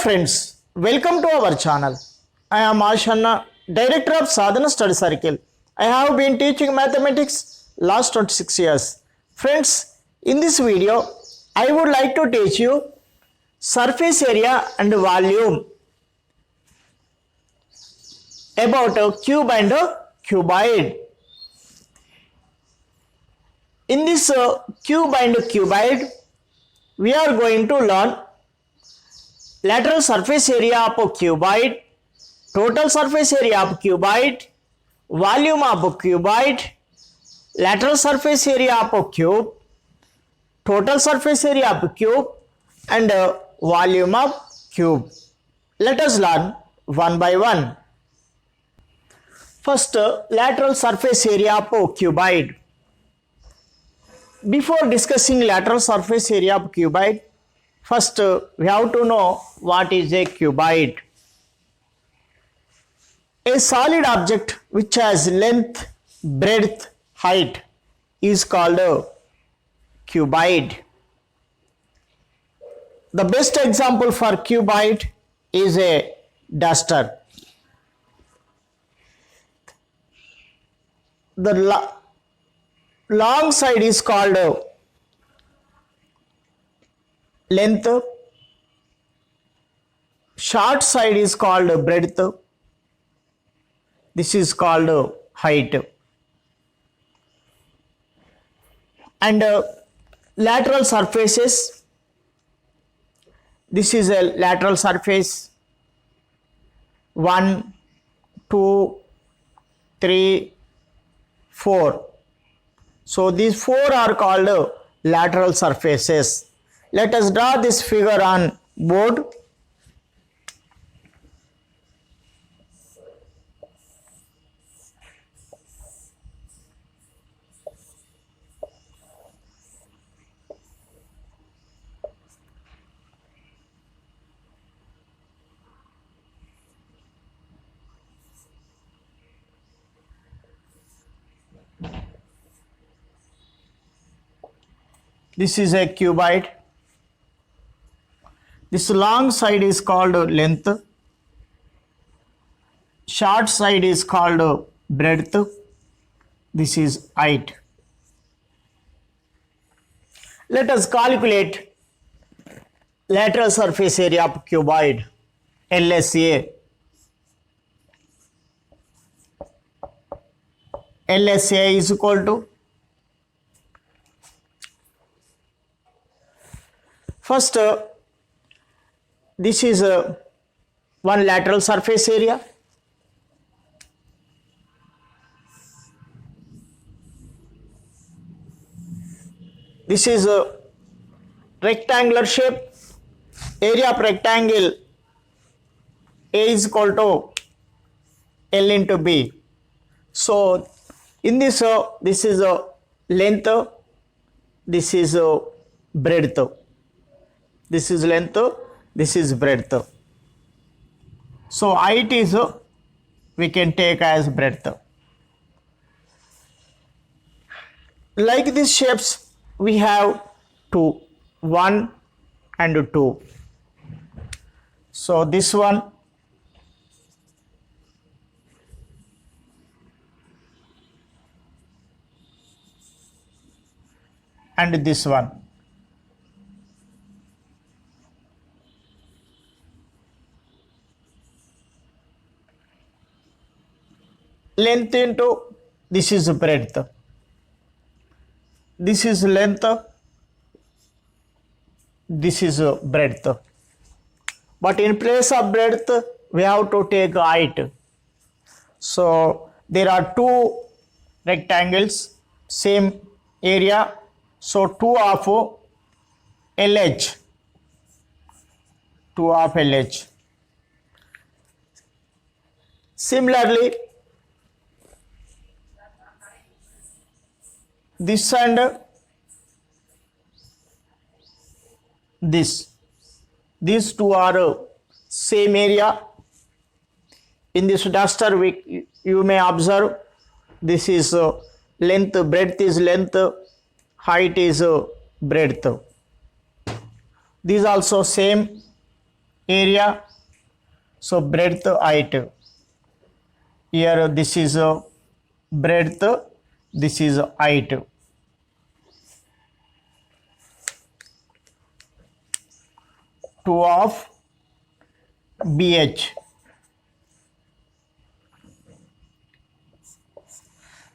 friends, welcome to our channel. I am Ashanna, Director of Sadhana Study Circle. I have been teaching mathematics last 26 years. Friends, in this video, I would like to teach you surface area and volume about a cube and a cuboid. In this cube and cuboid, we are going to learn lateral surface area of a cuboid, total surface area of cuboid, volume of a cuboid, lateral surface area of a cube, total surface area of a cube, and volume of cube. Let us learn one by one. First, lateral surface area of a cuboid. Before discussing lateral surface area of cuboid, first we have to know what is a cuboid. A solid object which has length, breadth, height is called a cuboid. The best example for cuboid is a duster. The long side is called length, short side is called breadth, this is called height. And lateral surfaces, this is a lateral surface 1, 2, 3, 4. So these 4 are called lateral surfaces. Let us draw this figure on board. This is a cuboid. This long side is called length, short side is called breadth, this is height. Let us calculate lateral surface area of cuboid, LSA. LSA is equal to, first this is one lateral surface area. This is a rectangular shape. Area of rectangle A is equal to L into B. So in this, this is a length, this is a breadth. This is length, this is breadth. So height is we can take as breadth. Like these shapes, we have two, 1 and 2. So this one, and this one. Length into, this is breadth, this is length, this is breadth. But in place of breadth, we have to take height. So there are 2 rectangles, same area. So 2 of LH, 2 of LH. Similarly, this and this, these 2 are same area. In this duster, you may observe this is length, breadth is length, height is breadth. These also same. area, so breadth, height. Here this is breadth, this is height. Two of BH.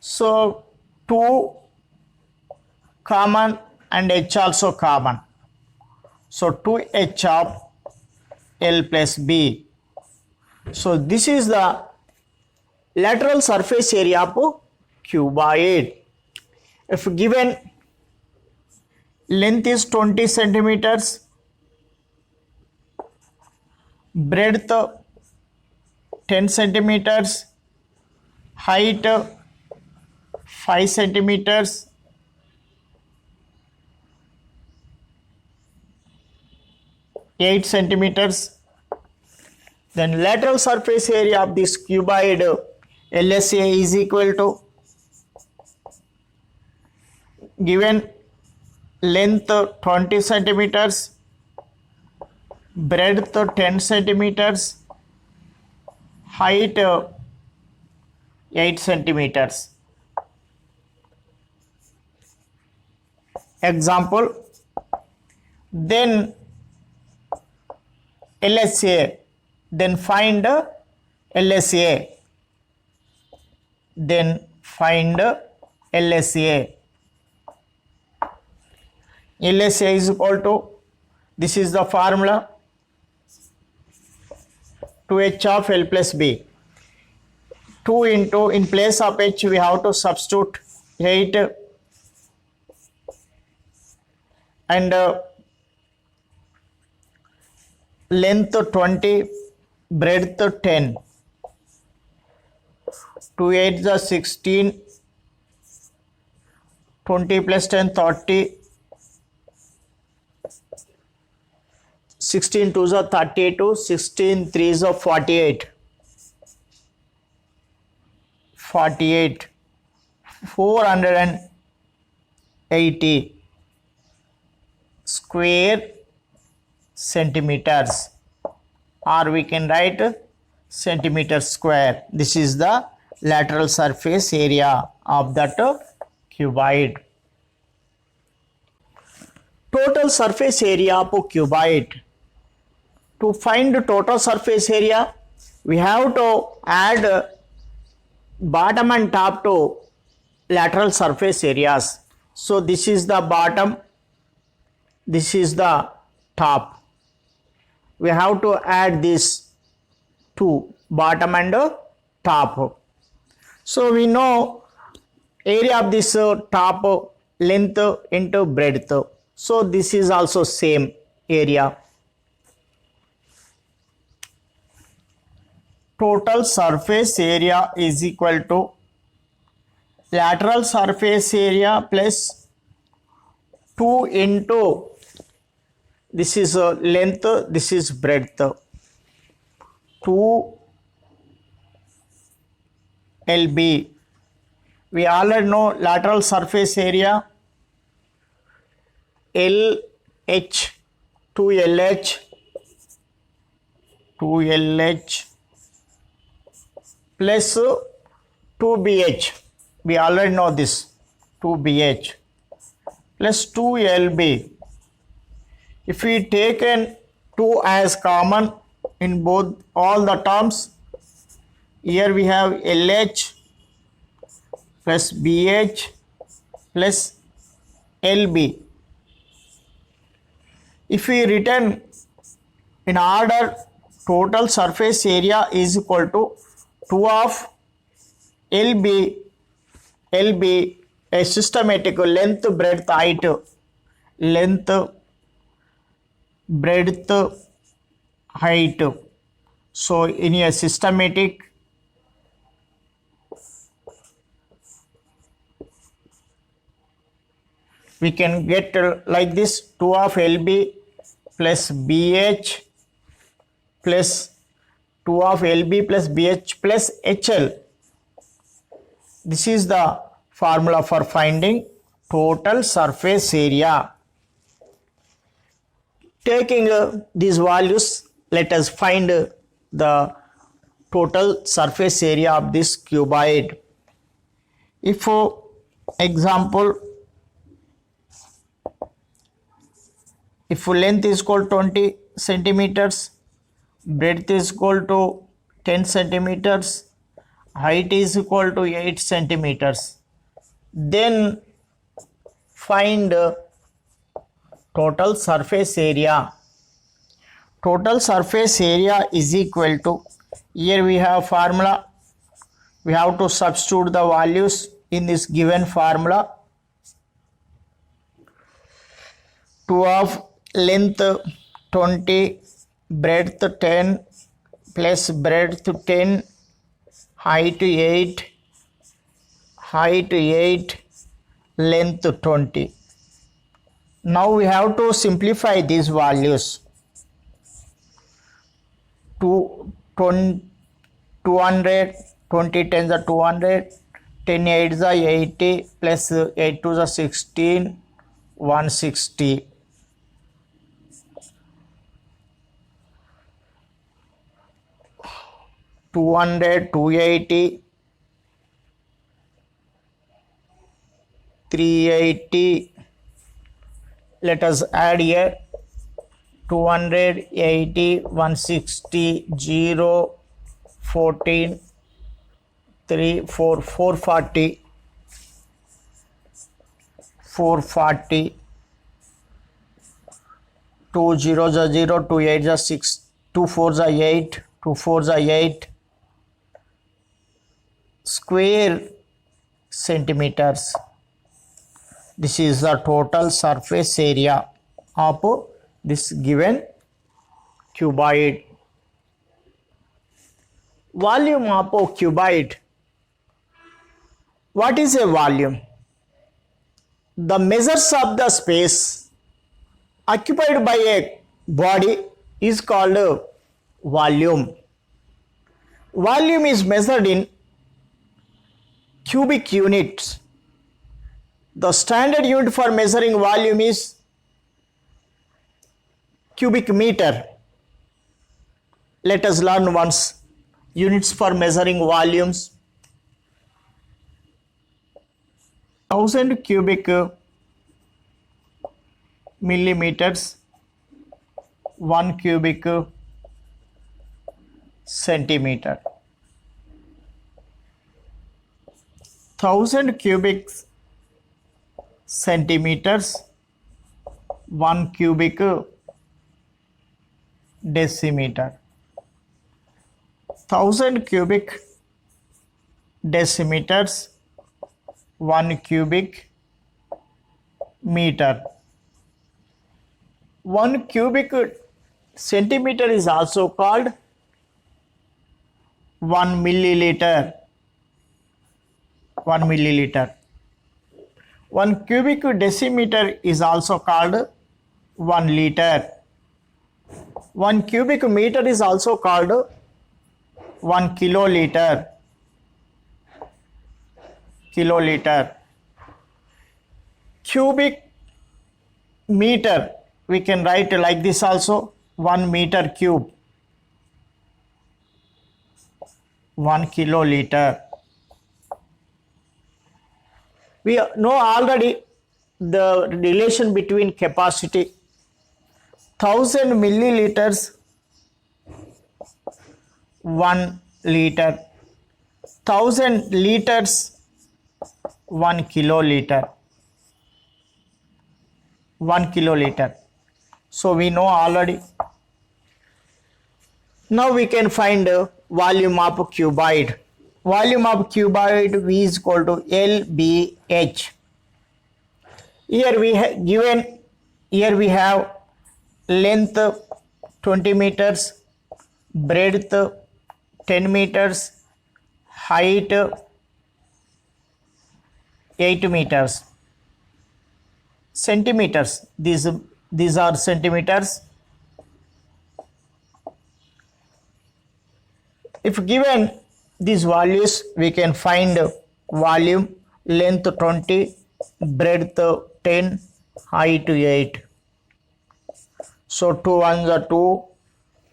So 2 common and H also common. So 2H of L plus B. So this is the lateral surface area of cuboid. If given length is 20 centimeters, breadth 10 centimeters, height 5 centimeters, eight centimeters, then lateral surface area of this cuboid LSA is equal to, given length 20 centimeters, breadth 10 centimeters, height 8 centimeters. Example, then LSA, then find LSA, then find LSA. LSA is equal to, this is the formula, 2H of L plus B. 2 into, in place of H we have to substitute 8 and length 20, breadth 10. 2 8 is 16, 20 plus 10 30, 16 2 is 32, 16 3 is 48. 48, 480 square centimeters, or we can write centimeter square. This is the lateral surface area of that cuboid. Total surface area of cuboid. To find the total surface area, we have to add bottom and top to lateral surface areas. So this is the bottom, this is the top. We have to add these two, bottom and top. So we know area of this top, length into breadth. So this is also same area. Total surface area is equal to lateral surface area plus 2 into, this is length, this is breadth, 2 LB. We already know lateral surface area LH, 2LH, 2LH plus 2BH. We already know this, 2BH plus 2LB. If we take 2 as common in both all the terms, here we have LH plus BH plus LB. If we written in order, total surface area is equal to 2 of LB, a systematic length, breadth, height, length, breadth, height. So in a systematic, we can get like this, 2 of LB plus BH plus 2 of LB plus BH plus HL. This is the formula for finding total surface area. Taking these values, Let us find the total surface area of this cuboid. If for example, if length is equal to 20 centimeters, breadth is equal to 10 centimeters, height is equal to 8 centimeters, then find total surface area. Total surface area is equal to, here we have formula, we have to substitute the values in this given formula. 2 of length 20, breadth 10 plus breadth 10, height 8, length 20. Now we have to simplify these values. 200, 20 10s are 200, 10 8s are 80, plus 8 2s are 16, 160. 200, 280, 380. Let us add here 280, 160, 0, 14, 3, 4, 440, 440, 2 zeros are 0, 2 8s are 6, 2 4s are 8, 2 4s are 8, square centimeters. This is the total surface area of this given cuboid. Volume of a cuboid. What is a volume? The measures of the space occupied by a body is called volume. Volume is measured in cubic units. The standard unit for measuring volume is cubic meter. Let us learn once units for measuring volumes. 1000 cubic millimeters, 1 cubic centimeter. 1000 cubic centimeters, 1 cubic decimeter. 1000 cubic decimeters, 1 cubic meter. 1 cubic centimeter is also called 1 milliliter. 1 milliliter. 1 cubic decimeter is also called 1 liter. 1 cubic meter is also called 1 kiloliter. Kiloliter. Cubic meter, we can write like this also, 1 meter cube. 1 kiloliter. We know already the relation between capacity. 1000 milliliters, 1 liter. 1000 liters, 1 kiloliter. 1 kiloliter. So we know already. Now we can find volume of cuboid. Volume of cuboid V is equal to LBH. Here we have length 20 meters, breadth 10 meters, height 8 meters. Centimeters, these are centimeters. If given these values, we can find volume, length 20, breadth 10, height 8. So 2 ones are 2,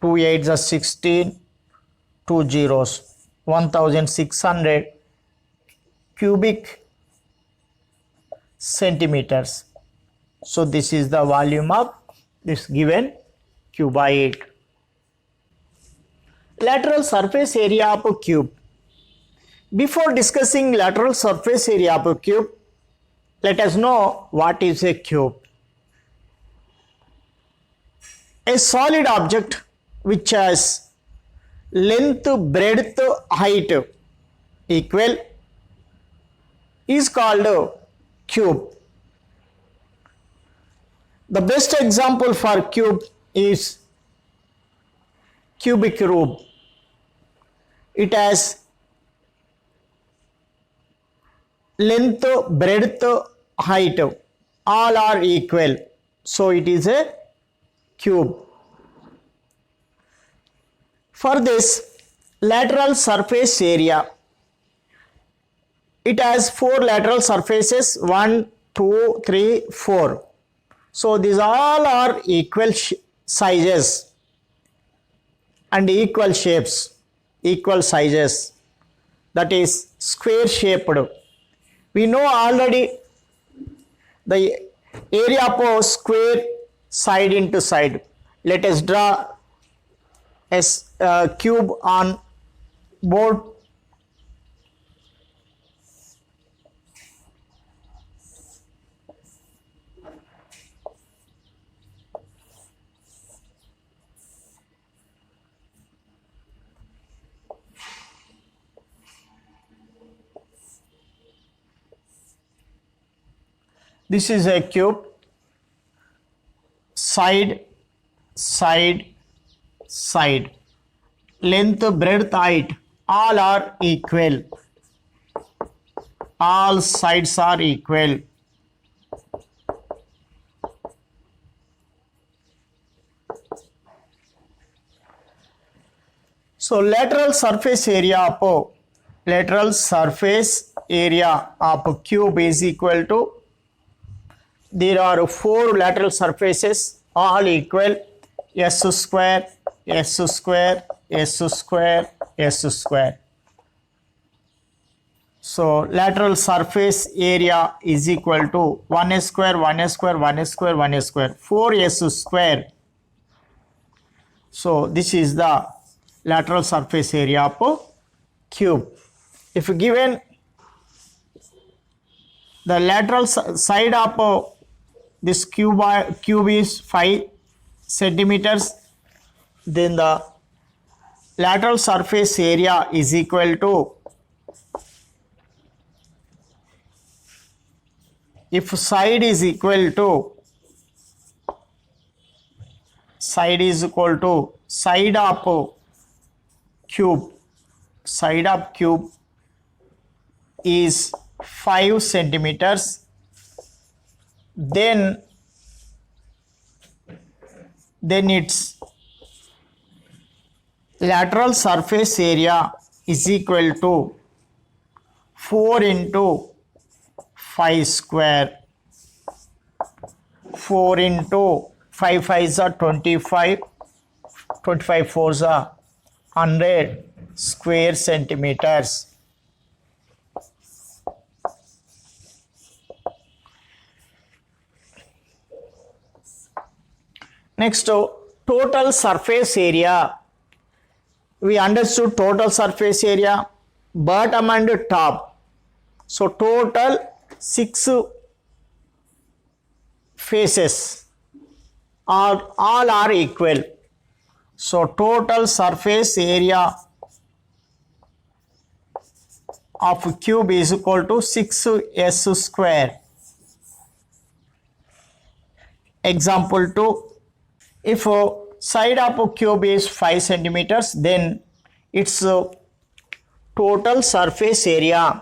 2 8s are 16, 2 zeros, 1600 cubic centimeters. So this is the volume of this given cuboid. Lateral surface area of a cube. Before discussing lateral surface area of a cube, let us know what is a cube. A solid object which has length, breadth, height equal is called a cube. The best example for cube is cubic cube. It has length, breadth, height, all are equal. So it is a cube. For this lateral surface area, it has 4 lateral surfaces, 1, 2, 3, 4. So these all are equal sizes and equal shapes, equal sizes, that is square shaped. We know already the area of a square side into side. Let us draw a cube on board. This is a cube, side, side, side, length, breadth, height, all are equal. All sides are equal. So lateral surface area of a cube is equal to, there are 4 lateral surfaces, all equal, s square, s square, s square, s square. So lateral surface area is equal to 1 square, 1 square, 1 square, 1 square, 4s square. So this is the lateral surface area of a cube. If given the lateral side of this cube is 5 centimeters, then the lateral surface area is equal to, if side is equal to side of cube is 5 centimeters, then its lateral surface area is equal to 4 into 5 square. 4 into 5 5s are 25, 25 4s are 100 square centimeters. Next, total surface area. We understood total surface area, bottom and top. So total 6 faces are all are equal. So total surface area of cube is equal to 6s square. Example 2. If side of a cube is 5 centimeters, then its total surface area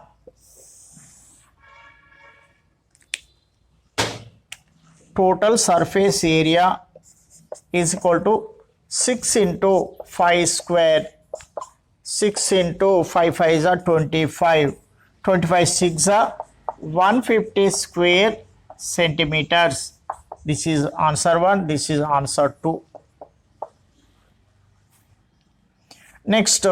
is equal to 6 into 5 square. 6 into 5 5s are 25. 25 6 are 150 square centimeters. This is answer 1, this is answer 2. Next,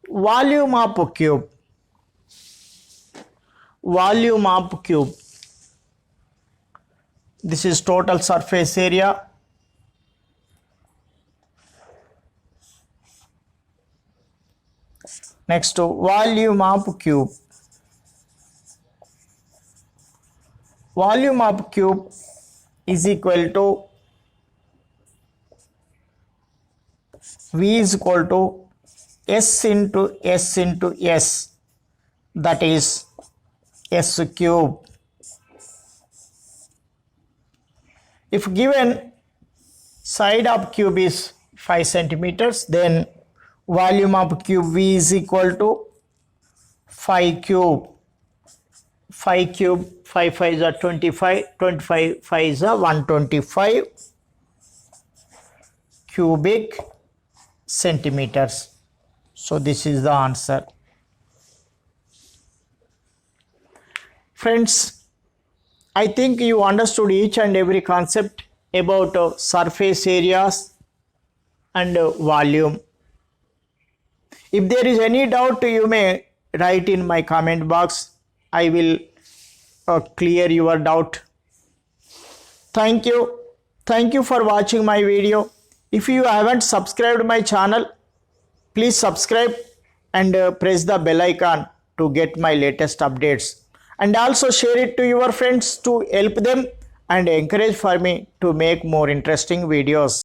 volume of cube. Volume of cube. This is total surface area. Next, volume of cube. Volume of cube is equal to V is equal to S into S into S, that is S cube. If given side of cube is 5 centimeters, then volume of cube V is equal to 5 cube. 5 cube, 5 5 is 25, 25 5 is 125 cubic centimeters. So this is the answer. Friends, I think you understood each and every concept about surface areas and volume. If there is any doubt, you may write in my comment box. I will clear your doubt. Thank you. Thank you for watching my video. If you haven't subscribed my channel, please subscribe and press the bell icon to get my latest updates. And also share it to your friends to help them and encourage for me to make more interesting videos.